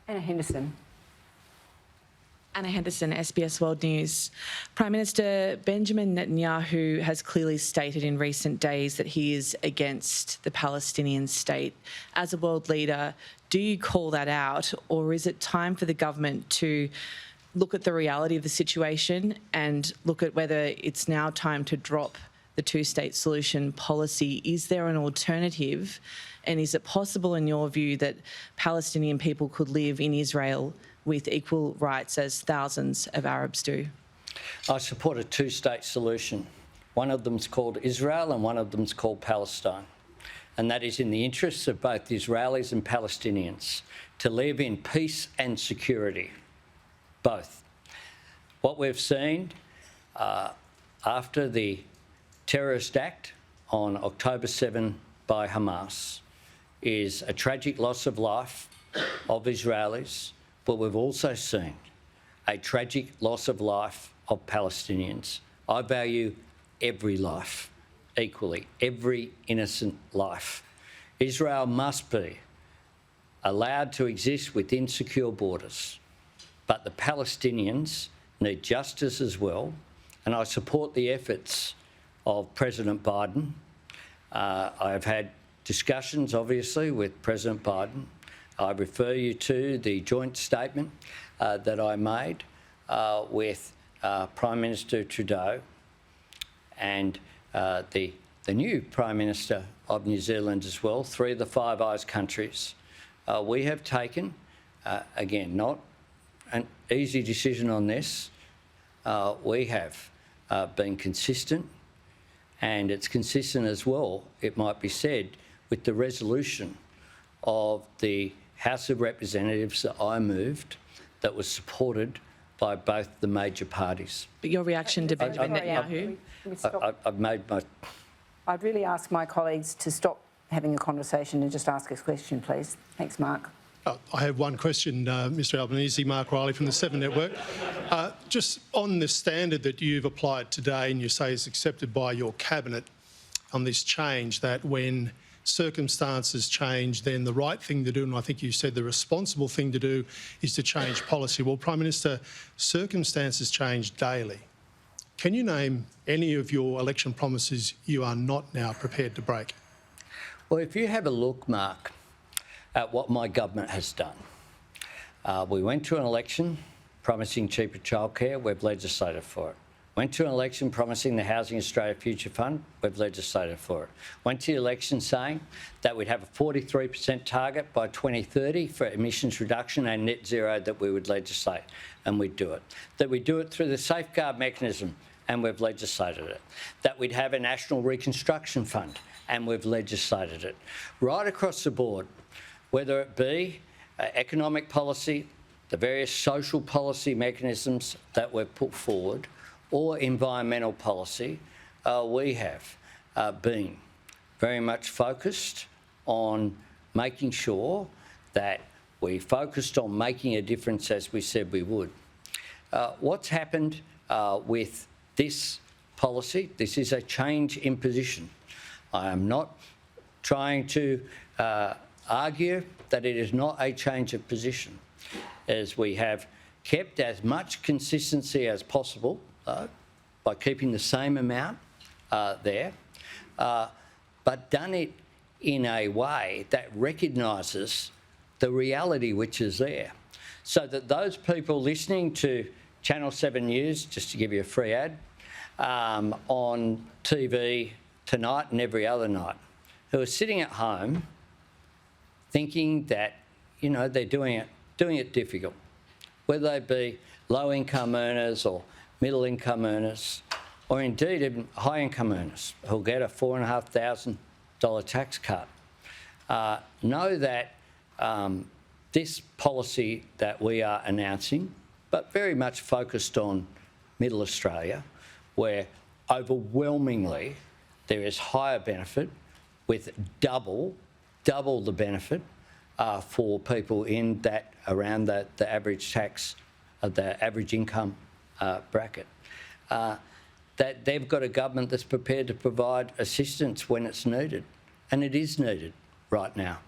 Anna Henderson. Anna Henderson, SBS World News. Prime Minister Benjamin Netanyahu has clearly stated in recent days that he is against the Palestinian state. As a world leader, do you call that out, or is it time for the government to look at the reality of the situation and look at whether it's now time to drop the two-state solution policy? Is there an alternative? And is it possible, in your view, that Palestinian people could live in Israel with equal rights as thousands of Arabs do? I support a two-state solution. One of them's called Israel and one of them's called Palestine. And that is in the interests of both Israelis and Palestinians to live in peace and security, both. What we've seen after the terrorist act on October 7 by Hamas is a tragic loss of life of Israelis, but we've also seen a tragic loss of life of Palestinians. I value every life equally, every innocent life. Israel must be allowed to exist within secure borders, but the Palestinians need justice as well, and I support the efforts of President Biden. I have had discussions, obviously, with President Biden. I refer you to the joint statement that I made with Prime Minister Trudeau and the new Prime Minister of New Zealand as well, 3 of the Five Eyes countries. We have taken, again, not an easy decision on this. We have been consistent, and it's consistent as well, it might be said, with the resolution of the House of Representatives that I moved that was supported by both the major parties. But your reaction to Benjamin Netanyahu? I've made my... I'd really ask my colleagues to stop having a conversation and just ask a question, please. Thanks, Mark. I have one question, Mr Albanese. Mark Riley from the 7 Network. Just on the standard that you've applied today and you say is accepted by your cabinet on this change, that when circumstances change, then the right thing to do, and I think you said the responsible thing to do, is to change policy. Well, Prime Minister, circumstances change daily. Can you name any of your election promises you are not now prepared to break? Well, if you have a look, Mark, at what my government has done, we went to an election promising cheaper childcare, we've legislated for it. Went to an election promising the Housing Australia Future Fund, we've legislated for it. Went to the election saying that we'd have a 43% target by 2030 for emissions reduction and net zero, that we would legislate, and we'd do it. That we'd do it through the safeguard mechanism, and we've legislated it. That we'd have a national reconstruction fund, and we've legislated it. Right across the board, whether it be economic policy, the various social policy mechanisms that we've put forward, or environmental policy, we have been very much focused on making sure that we focused on making a difference as we said we would. What's happened with this policy, this is a change in position. I am not trying to argue that it is not a change of position, as we have kept as much consistency as possible by keeping the same amount there, but done it in a way that recognises the reality which is there, so that those people listening to Channel 7 News, just to give you a free ad, on TV tonight and every other night, who are sitting at home thinking that, you know, they're doing it difficult, whether they be low-income earners or middle-income earners, or indeed even high-income earners who'll get a $4,500 tax cut, know that this policy that we are announcing, but very much focused on Middle Australia, where overwhelmingly there is higher benefit, with double the benefit for people in that, around the average tax, the average income bracket, that they've got a government that's prepared to provide assistance when it's needed, and it is needed right now.